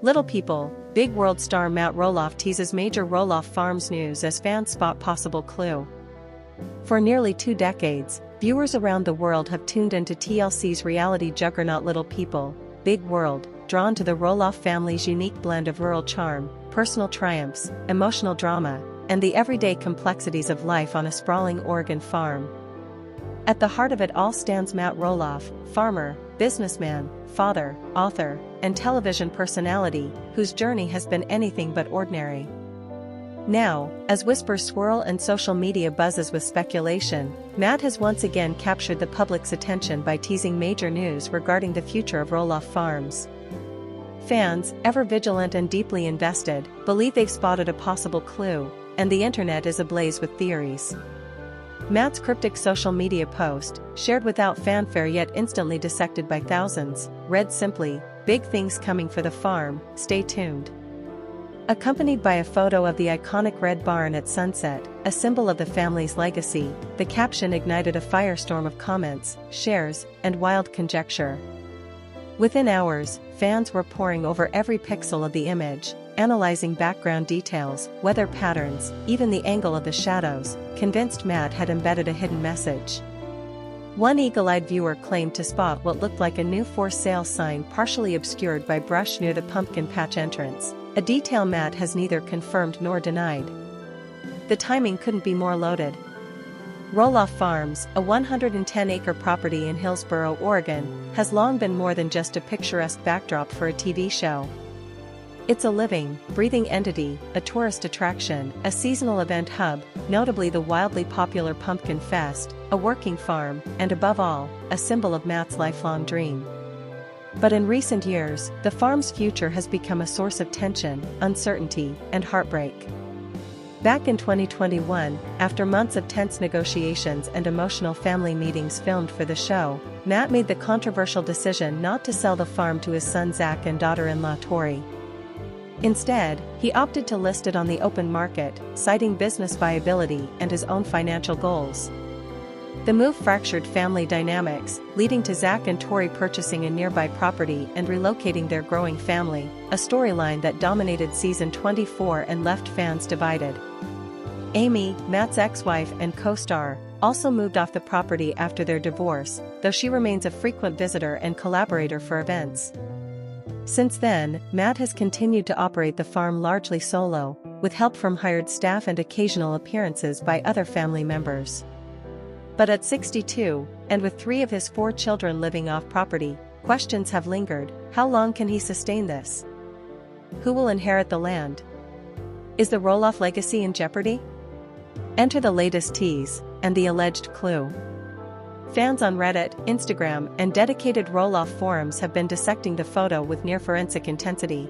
Little People, Big World star Matt Roloff teases major Roloff Farms news as fans spot possible clue. For nearly 2 decades, viewers around the world have tuned into TLC's reality juggernaut Little People, Big World, drawn to the Roloff family's unique blend of rural charm, personal triumphs, emotional drama, and the everyday complexities of life on a sprawling Oregon farm. At the heart of it all stands Matt Roloff, farmer, businessman, father, author, and television personality, whose journey has been anything but ordinary. Now, as whispers swirl and social media buzzes with speculation, Matt has once again captured the public's attention by teasing major news regarding the future of Roloff Farms. Fans, ever vigilant and deeply invested, believe they've spotted a possible clue, and the internet is ablaze with theories. Matt's cryptic social media post, shared without fanfare yet instantly dissected by thousands, read simply, "Big things coming for the farm, stay tuned." Accompanied by a photo of the iconic red barn at sunset, a symbol of the family's legacy, the caption ignited a firestorm of comments, shares, and wild conjecture. Within hours, fans were poring over every pixel of the image, analyzing background details, weather patterns, even the angle of the shadows, convinced Matt had embedded a hidden message. One eagle-eyed viewer claimed to spot what looked like a new for sale sign partially obscured by brush near the pumpkin patch entrance, a detail Matt has neither confirmed nor denied. The timing couldn't be more loaded. Roloff Farms, a 110-acre property in Hillsboro, Oregon, has long been more than just a picturesque backdrop for a TV show. It's a living, breathing entity, a tourist attraction, a seasonal event hub, notably the wildly popular Pumpkin Fest, a working farm, and above all, a symbol of Matt's lifelong dream. But in recent years, the farm's future has become a source of tension, uncertainty, and heartbreak. Back in 2021, after months of tense negotiations and emotional family meetings filmed for the show, Matt made the controversial decision not to sell the farm to his son Zach and daughter-in-law Tori. Instead, he opted to list it on the open market, citing business viability and his own financial goals. The move fractured family dynamics, leading to Zach and Tori purchasing a nearby property and relocating their growing family, a storyline that dominated season 24 and left fans divided. Amy, Matt's ex-wife and co-star, also moved off the property after their divorce, though she remains a frequent visitor and collaborator for events. Since then, Matt has continued to operate the farm largely solo, with help from hired staff and occasional appearances by other family members. But at 62, and with 3 of his 4 children living off property, questions have lingered. How long can he sustain this? Who will inherit the land? Is the Roloff legacy in jeopardy? Enter the latest tease, and the alleged clue. Fans on Reddit, Instagram, and dedicated Roloff forums have been dissecting the photo with near-forensic intensity.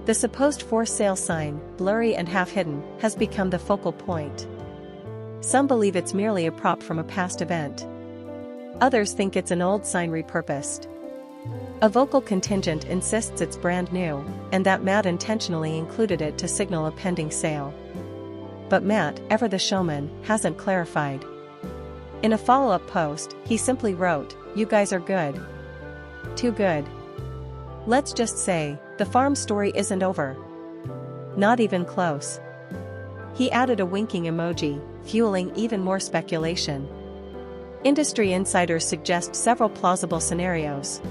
The supposed for sale sign, blurry and half-hidden, has become the focal point. Some believe it's merely a prop from a past event. Others think it's an old sign repurposed. A vocal contingent insists it's brand new, and that Matt intentionally included it to signal a pending sale. But Matt, ever the showman, hasn't clarified. In a follow-up post, he simply wrote, "You guys are good. Too good. Let's just say, the farm story isn't over. Not even close." He added a winking emoji, fueling even more speculation. Industry insiders suggest several plausible scenarios.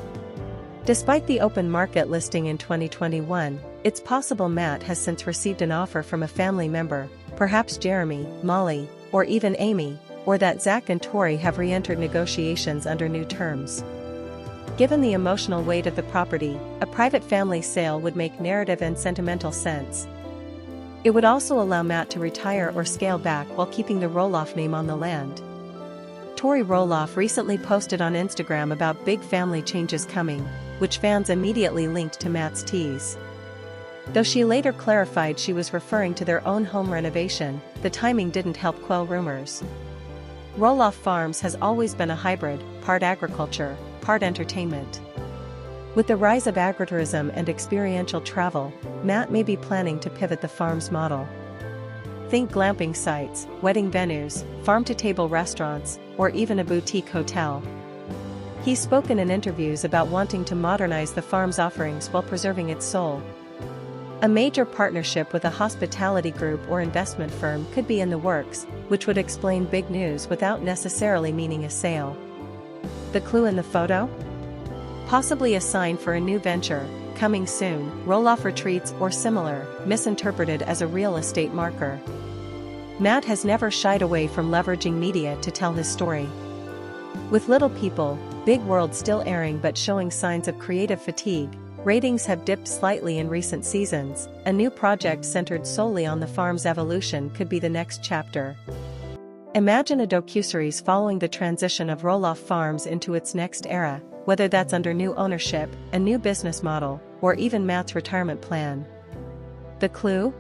Despite the open market listing in 2021, it's possible Matt has since received an offer from a family member, perhaps Jeremy, Molly, or even Amy, or that Zach and Tori have re-entered negotiations under new terms. Given the emotional weight of the property, a private family sale would make narrative and sentimental sense. It would also allow Matt to retire or scale back while keeping the Roloff name on the land. Tori Roloff recently posted on Instagram about big family changes coming, which fans immediately linked to Matt's tease. Though she later clarified she was referring to their own home renovation, the timing didn't help quell rumors. Roloff Farms has always been a hybrid, part agriculture, part entertainment. With the rise of agritourism and experiential travel, Matt may be planning to pivot the farm's model. Think glamping sites, wedding venues, farm-to-table restaurants, or even a boutique hotel. He's spoken in interviews about wanting to modernize the farm's offerings while preserving its soul. A major partnership with a hospitality group or investment firm could be in the works, which would explain big news without necessarily meaning a sale. The clue in the photo? Possibly a sign for a new venture, coming soon, Roloff retreats or similar, misinterpreted as a real estate marker. Matt has never shied away from leveraging media to tell his story. With Little People, Big World still airing but showing signs of creative fatigue, ratings have dipped slightly in recent seasons. A new project centered solely on the farm's evolution could be the next chapter. Imagine a docuseries following the transition of Roloff Farms into its next era, whether that's under new ownership, a new business model, or even Matt's retirement plan. The clue?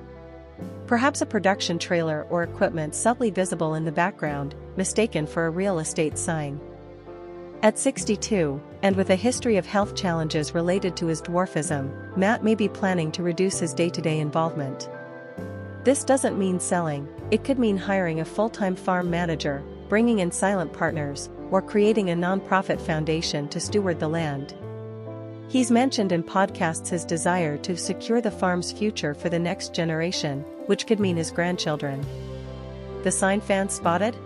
Perhaps a production trailer or equipment subtly visible in the background, mistaken for a real estate sign. At 62, and with a history of health challenges related to his dwarfism, Matt may be planning to reduce his day-to-day involvement. This doesn't mean selling, it could mean hiring a full-time farm manager, bringing in silent partners, or creating a non-profit foundation to steward the land. He's mentioned in podcasts his desire to secure the farm's future for the next generation, which could mean his grandchildren. The sign fans spotted?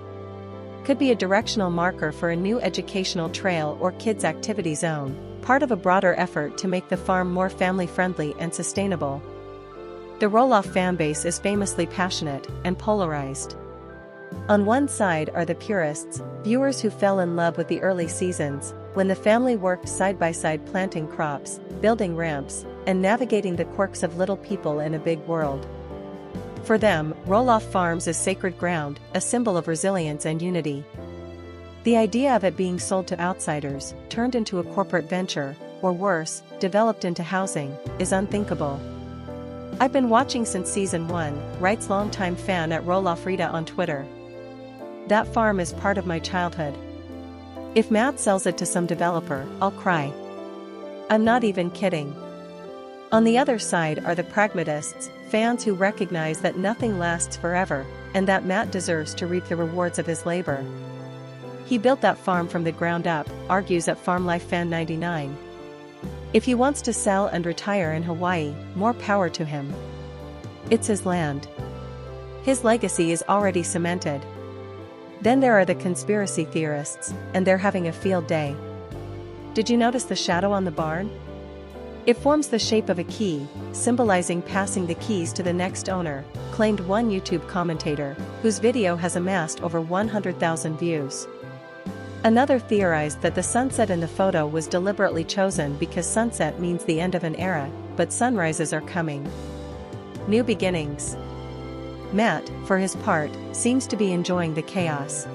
Could be a directional marker for a new educational trail or kids' activity zone, part of a broader effort to make the farm more family-friendly and sustainable. The Roloff fanbase is famously passionate and polarized. On one side are the purists, viewers who fell in love with the early seasons, when the family worked side by side planting crops, building ramps, and navigating the quirks of Little People in a big world. For them, Roloff Farms is sacred ground, a symbol of resilience and unity. The idea of it being sold to outsiders, turned into a corporate venture, or worse, developed into housing, is unthinkable. I've been watching since season 1, writes longtime fan at Roloff Rita on Twitter. That farm is part of my childhood. If Matt sells it to some developer, I'll cry. I'm not even kidding. On the other side are the pragmatists, fans who recognize that nothing lasts forever, and that Matt deserves to reap the rewards of his labor. He built that farm from the ground up, argues at Farm Life Fan 99. If he wants to sell and retire in Hawaii, more power to him. It's his land. His legacy is already cemented. Then there are the conspiracy theorists, and they're having a field day. Did you notice the shadow on the barn? It forms the shape of a key, symbolizing passing the keys to the next owner, claimed one YouTube commentator, whose video has amassed over 100,000 views. Another theorized that the sunset in the photo was deliberately chosen because sunset means the end of an era, but sunrises are coming. New beginnings. Matt, for his part, seems to be enjoying the chaos.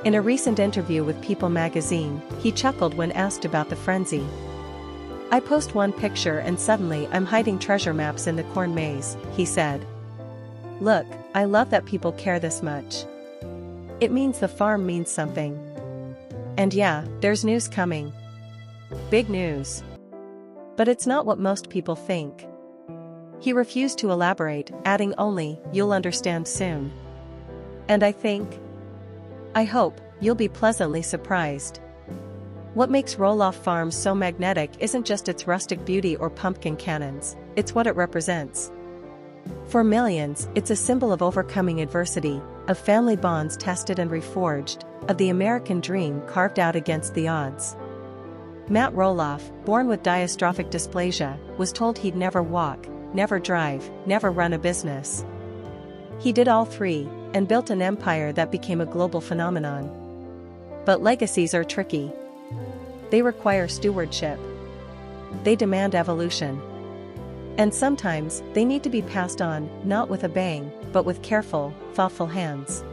In a recent interview with People magazine, he chuckled when asked about the frenzy. I post one picture and suddenly I'm hiding treasure maps in the corn maze, he said. Look, I love that people care this much. It means the farm means something. And yeah, there's news coming. Big news. But it's not what most people think. He refused to elaborate, adding only, you'll understand soon. And I hope, you'll be pleasantly surprised. What makes Roloff Farms so magnetic isn't just its rustic beauty or pumpkin cannons, it's what it represents. For millions, it's a symbol of overcoming adversity, of family bonds tested and reforged, of the American dream carved out against the odds. Matt Roloff, born with dystrophic dysplasia, was told he'd never walk, never drive, never run a business. He did all three, and built an empire that became a global phenomenon. But legacies are tricky. They require stewardship. They demand evolution. And sometimes, they need to be passed on, not with a bang, but with careful, thoughtful hands.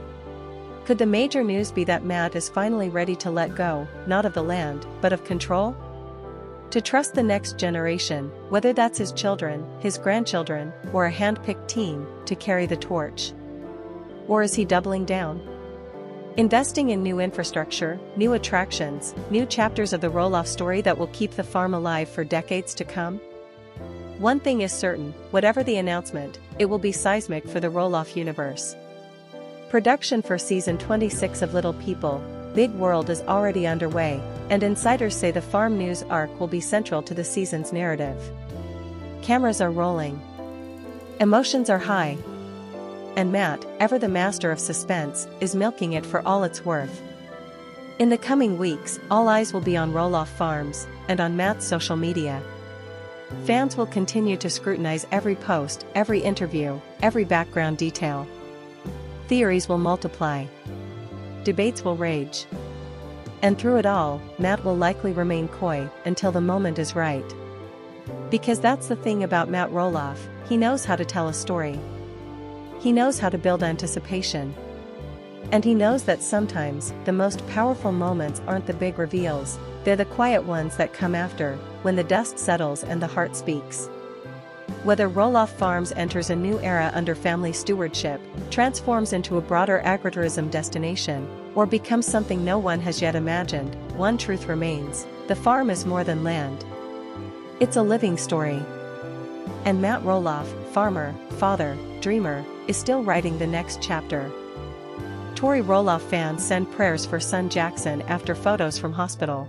Could the major news be that Matt is finally ready to let go, not of the land, but of control? To trust the next generation, whether that's his children, his grandchildren, or a hand-picked team, to carry the torch? Or is he doubling down? Investing in new infrastructure, new attractions, new chapters of the Roloff story that will keep the farm alive for decades to come? One thing is certain, whatever the announcement, it will be seismic for the Roloff universe. Production for season 26 of Little People, Big World is already underway, and insiders say the farm news arc will be central to the season's narrative. Cameras are rolling. Emotions are high. And Matt, ever the master of suspense, is milking it for all it's worth. In the coming weeks, all eyes will be on Roloff Farms, and on Matt's social media. Fans will continue to scrutinize every post, every interview, every background detail. Theories will multiply. Debates will rage. And through it all, Matt will likely remain coy until the moment is right. Because that's the thing about Matt Roloff, he knows how to tell a story. He knows how to build anticipation. And he knows that sometimes, the most powerful moments aren't the big reveals, they're the quiet ones that come after, when the dust settles and the heart speaks. Whether Roloff Farms enters a new era under family stewardship, transforms into a broader agritourism destination, or becomes something no one has yet imagined, one truth remains: the farm is more than land. It's a living story. And Matt Roloff, farmer, father, dreamer, is still writing the next chapter. Tori Roloff fans send prayers for son Jackson after photos from hospital.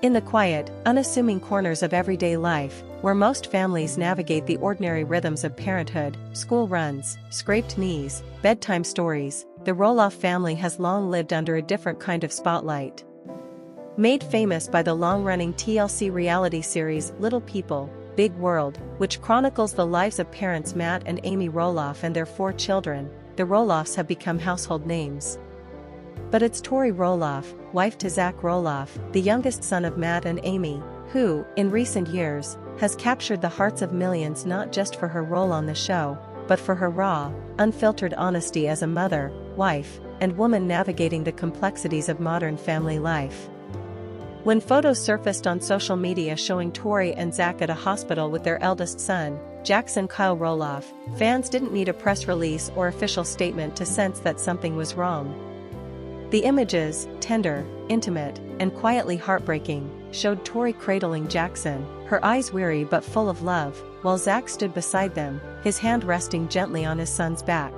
In the quiet, unassuming corners of everyday life, where most families navigate the ordinary rhythms of parenthood, school runs, scraped knees, bedtime stories, the Roloff family has long lived under a different kind of spotlight. Made famous by the long-running TLC reality series Little People, Big World, which chronicles the lives of parents Matt and Amy Roloff and their 4 children, the Roloffs have become household names. But it's Tori Roloff, wife to Zach Roloff, the youngest son of Matt and Amy, who, in recent years, has captured the hearts of millions not just for her role on the show, but for her raw, unfiltered honesty as a mother, wife, and woman navigating the complexities of modern family life. When photos surfaced on social media showing Tori and Zach at a hospital with their eldest son, Jackson Kyle Roloff, fans didn't need a press release or official statement to sense that something was wrong. The images, tender, intimate, and quietly heartbreaking, showed Tori cradling Jackson, her eyes weary but full of love, while Zach stood beside them, his hand resting gently on his son's back.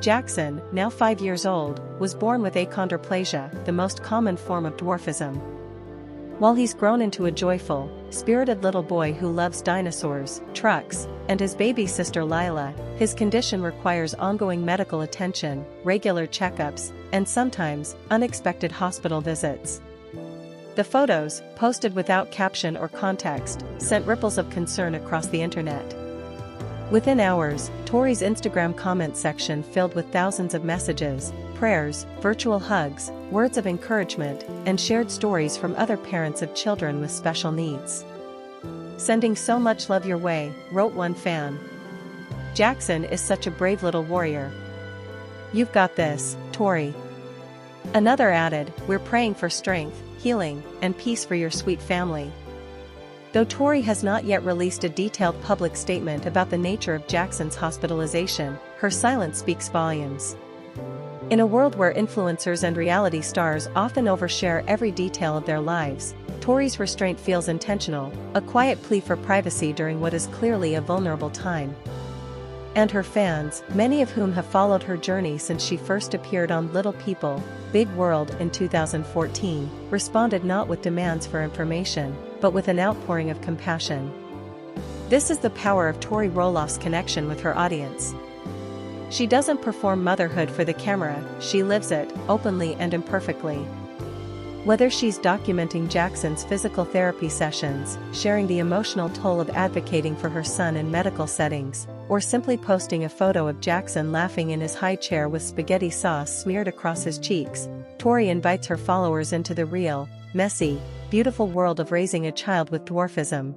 Jackson, now 5 years old, was born with achondroplasia, the most common form of dwarfism. While he's grown into a joyful, spirited little boy who loves dinosaurs, trucks, and his baby sister Lila, his condition requires ongoing medical attention, regular checkups, and sometimes, unexpected hospital visits. The photos, posted without caption or context, sent ripples of concern across the internet. Within hours, Tori's Instagram comment section filled with thousands of messages, prayers, virtual hugs, words of encouragement, and shared stories from other parents of children with special needs. "Sending so much love your way," wrote one fan. "Jackson is such a brave little warrior. You've got this, Tori." Another added, "We're praying for strength, healing, and peace for your sweet family." Though Tori has not yet released a detailed public statement about the nature of Jackson's hospitalization, her silence speaks volumes. In a world where influencers and reality stars often overshare every detail of their lives, Tori's restraint feels intentional, a quiet plea for privacy during what is clearly a vulnerable time. And her fans, many of whom have followed her journey since she first appeared on Little People, Big World in 2014, responded not with demands for information, but with an outpouring of compassion. This is the power of Tori Roloff's connection with her audience. She doesn't perform motherhood for the camera, she lives it, openly and imperfectly. Whether she's documenting Jackson's physical therapy sessions, sharing the emotional toll of advocating for her son in medical settings, or simply posting a photo of Jackson laughing in his high chair with spaghetti sauce smeared across his cheeks, Tori invites her followers into the real, messy, beautiful world of raising a child with dwarfism.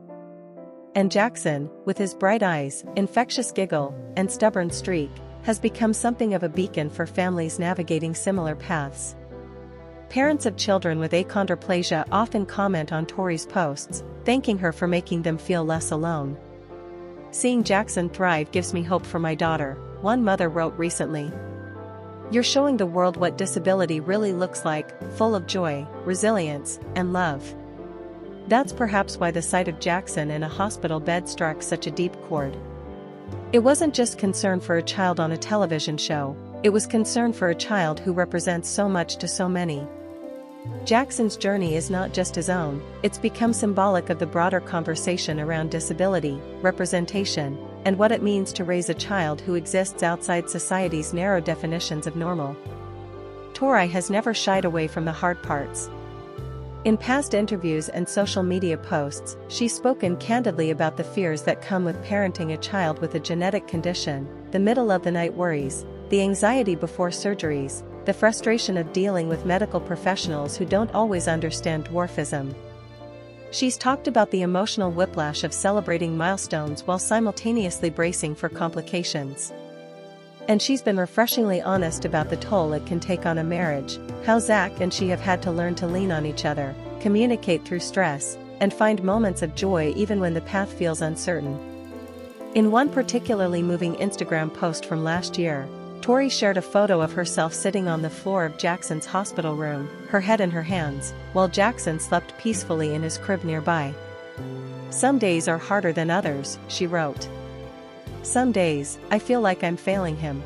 And Jackson, with his bright eyes, infectious giggle, and stubborn streak, has become something of a beacon for families navigating similar paths. Parents of children with achondroplasia often comment on Tori's posts, thanking her for making them feel less alone. "Seeing Jackson thrive gives me hope for my daughter," one mother wrote recently. "You're showing the world what disability really looks like, full of joy, resilience, and love." That's perhaps why the sight of Jackson in a hospital bed struck such a deep chord. It wasn't just concern for a child on a television show, it was concern for a child who represents so much to so many. Jackson's journey is not just his own, it's become symbolic of the broader conversation around disability, representation, and what it means to raise a child who exists outside society's narrow definitions of normal. Tori has never shied away from the hard parts. In past interviews and social media posts, she's spoken candidly about the fears that come with parenting a child with a genetic condition, the middle-of-the-night worries, the anxiety before surgeries, the frustration of dealing with medical professionals who don't always understand dwarfism. She's talked about the emotional whiplash of celebrating milestones while simultaneously bracing for complications. And she's been refreshingly honest about the toll it can take on a marriage, how Zach and she have had to learn to lean on each other, communicate through stress, and find moments of joy even when the path feels uncertain. In one particularly moving Instagram post from last year, Tori shared a photo of herself sitting on the floor of Jackson's hospital room, her head in her hands, while Jackson slept peacefully in his crib nearby. "Some days are harder than others," she wrote. "Some days, I feel like I'm failing him.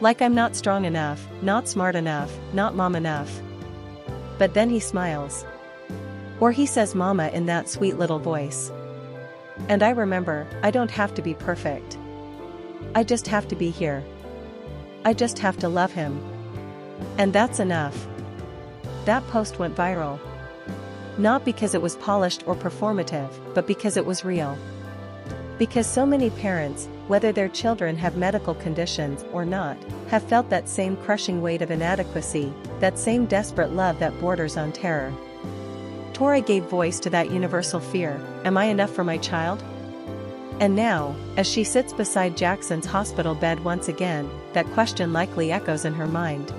Like I'm not strong enough, not smart enough, not mom enough. But then he smiles. Or he says mama in that sweet little voice. And I remember, I don't have to be perfect. I just have to be here. I just have to love him. And that's enough." That post went viral. Not because it was polished or performative, but because it was real. Because so many parents, whether their children have medical conditions or not, have felt that same crushing weight of inadequacy, that same desperate love that borders on terror. Tori gave voice to that universal fear: am I enough for my child? And now, as she sits beside Jackson's hospital bed once again, that question likely echoes in her mind.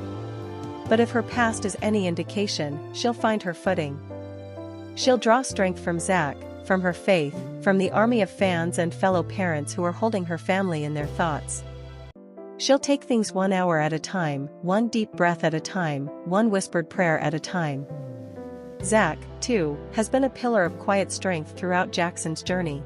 But if her past is any indication, she'll find her footing. She'll draw strength from Zach, from her faith, from the army of fans and fellow parents who are holding her family in their thoughts. She'll take things 1 hour at a time, one deep breath at a time, one whispered prayer at a time. Zach, too, has been a pillar of quiet strength throughout Jackson's journey.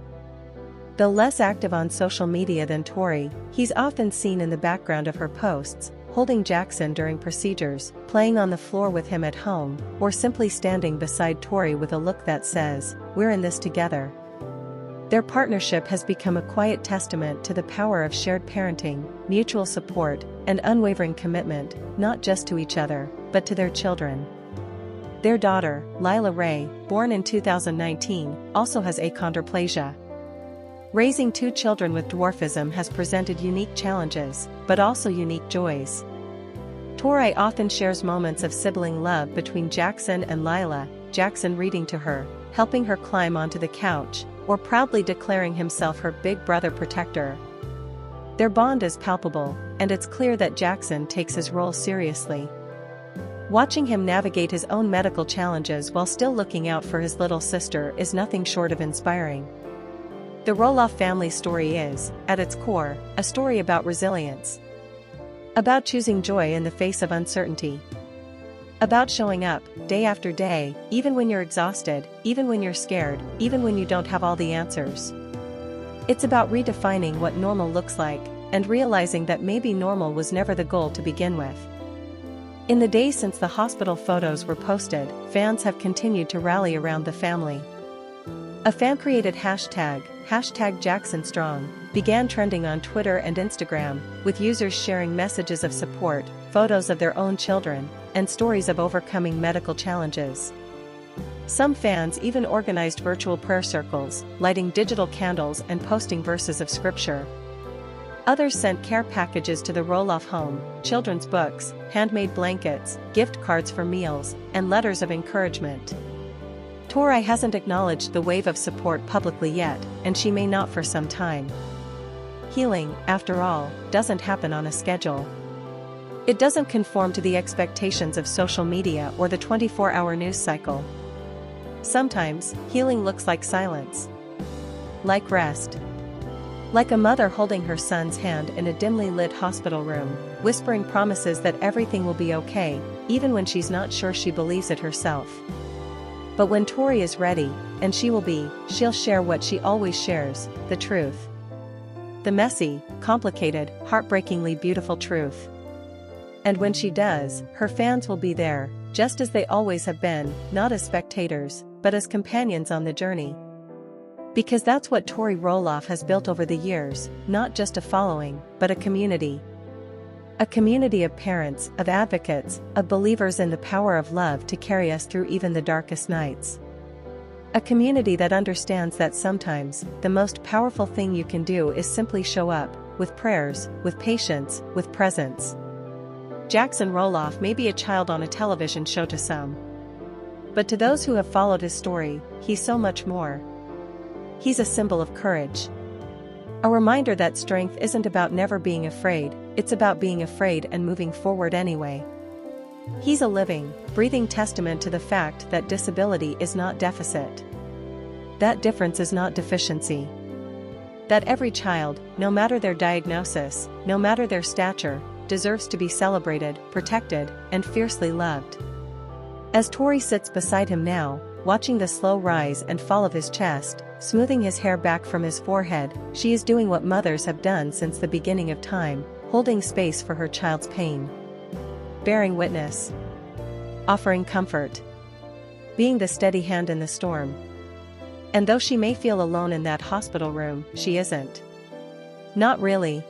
Though less active on social media than Tori, he's often seen in the background of her posts, holding Jackson during procedures, playing on the floor with him at home, or simply standing beside Tori with a look that says, "We're in this together." Their partnership has become a quiet testament to the power of shared parenting, mutual support, and unwavering commitment, not just to each other, but to their children. Their daughter, Lila Ray, born in 2019, also has achondroplasia. Raising 2 children with dwarfism has presented unique challenges, but also unique joys. Tori often shares moments of sibling love between Jackson and Lila, Jackson reading to her, helping her climb onto the couch, or proudly declaring himself her big brother protector. Their bond is palpable, and it's clear that Jackson takes his role seriously. Watching him navigate his own medical challenges while still looking out for his little sister is nothing short of inspiring. The Roloff family story is, at its core, a story about resilience. About choosing joy in the face of uncertainty. About showing up, day after day, even when you're exhausted, even when you're scared, even when you don't have all the answers. It's about redefining what normal looks like, and realizing that maybe normal was never the goal to begin with. In the days since the hospital photos were posted, fans have continued to rally around the family. A fan-created hashtag #JacksonStrong, began trending on Twitter and Instagram, with users sharing messages of support, photos of their own children, and stories of overcoming medical challenges. Some fans even organized virtual prayer circles, lighting digital candles and posting verses of scripture. Others sent care packages to the Roloff home, children's books, handmade blankets, gift cards for meals, and letters of encouragement. Tori hasn't acknowledged the wave of support publicly yet, and she may not for some time. Healing, after all, doesn't happen on a schedule. It doesn't conform to the expectations of social media or the 24-hour news cycle. Sometimes, healing looks like silence. Like rest. Like a mother holding her son's hand in a dimly lit hospital room, whispering promises that everything will be okay, even when she's not sure she believes it herself. But when Tori is ready, and she will be, she'll share what she always shares, the truth. The messy, complicated, heartbreakingly beautiful truth. And when she does, her fans will be there, just as they always have been, not as spectators, but as companions on the journey. Because that's what Tori Roloff has built over the years, not just a following, but a community. A community of parents, of advocates, of believers in the power of love to carry us through even the darkest nights. A community that understands that sometimes, the most powerful thing you can do is simply show up, with prayers, with patience, with presence. Jackson Roloff may be a child on a television show to some. But to those who have followed his story, he's so much more. He's a symbol of courage. A reminder that strength isn't about never being afraid, it's about being afraid and moving forward anyway. He's a living, breathing testament to the fact that disability is not deficit. That difference is not deficiency. That every child, no matter their diagnosis, no matter their stature, deserves to be celebrated, protected, and fiercely loved. As Tori sits beside him now, watching the slow rise and fall of his chest, smoothing his hair back from his forehead, she is doing what mothers have done since the beginning of time, holding space for her child's pain. Bearing witness. Offering comfort. Being the steady hand in the storm. And though she may feel alone in that hospital room, she isn't. Not really.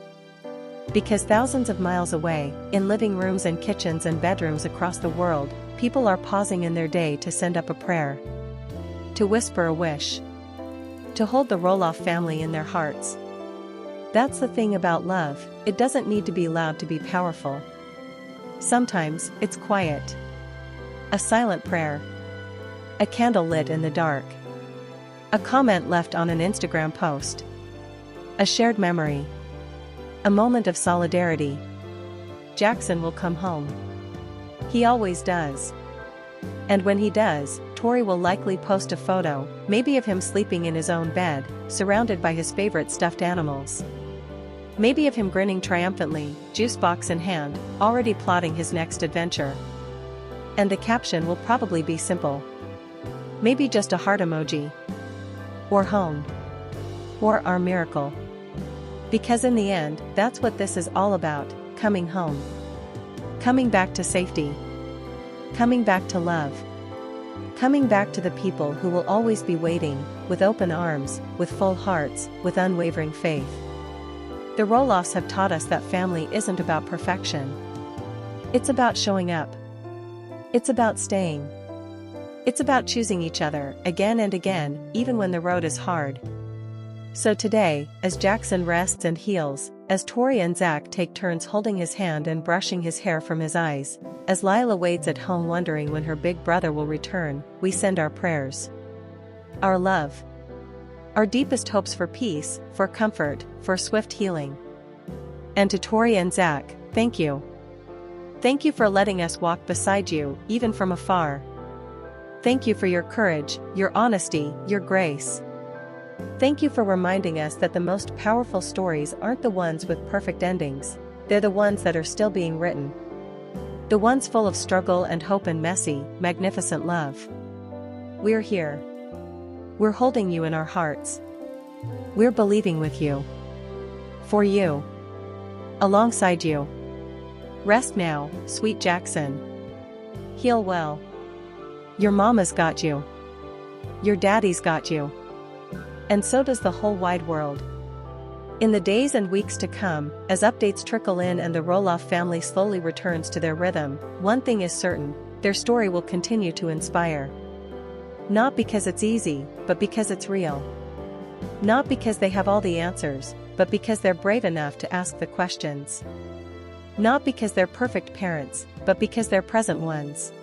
Because thousands of miles away, in living rooms and kitchens and bedrooms across the world, people are pausing in their day to send up a prayer. To whisper a wish. To hold the Roloff family in their hearts. That's the thing about love, it doesn't need to be loud to be powerful. Sometimes, it's quiet. A silent prayer. A candle lit in the dark. A comment left on an Instagram post. A shared memory. A moment of solidarity. Jackson will come home. He always does. And when he does, Tori will likely post a photo, maybe of him sleeping in his own bed, surrounded by his favorite stuffed animals. Maybe of him grinning triumphantly, juice box in hand, already plotting his next adventure. And the caption will probably be simple. Maybe just a heart emoji. Or home. Or our miracle. Because in the end, that's what this is all about, coming home. Coming back to safety. Coming back to love. Coming back to the people who will always be waiting, with open arms, with full hearts, with unwavering faith. The Roloffs have taught us that family isn't about perfection. It's about showing up. It's about staying. It's about choosing each other, again and again, even when the road is hard. So today, as Jackson rests and heals, as Tori and Zach take turns holding his hand and brushing his hair from his eyes, as Lila waits at home wondering when her big brother will return, we send our prayers. Our love. Our deepest hopes for peace, for comfort, for swift healing. And to Tori and Zach, thank you. Thank you for letting us walk beside you, even from afar. Thank you for your courage, your honesty, your grace. Thank you for reminding us that the most powerful stories aren't the ones with perfect endings, they're the ones that are still being written. The ones full of struggle and hope and messy, magnificent love. We're here. We're holding you in our hearts. We're believing with you. For you. Alongside you. Rest now, sweet Jackson. Heal well. Your mama's got you. Your daddy's got you. And so does the whole wide world. In the days and weeks to come, as updates trickle in and the Roloff family slowly returns to their rhythm, one thing is certain, their story will continue to inspire. Not because it's easy, but because it's real. Not because they have all the answers, but because they're brave enough to ask the questions. Not because they're perfect parents, but because they're present ones.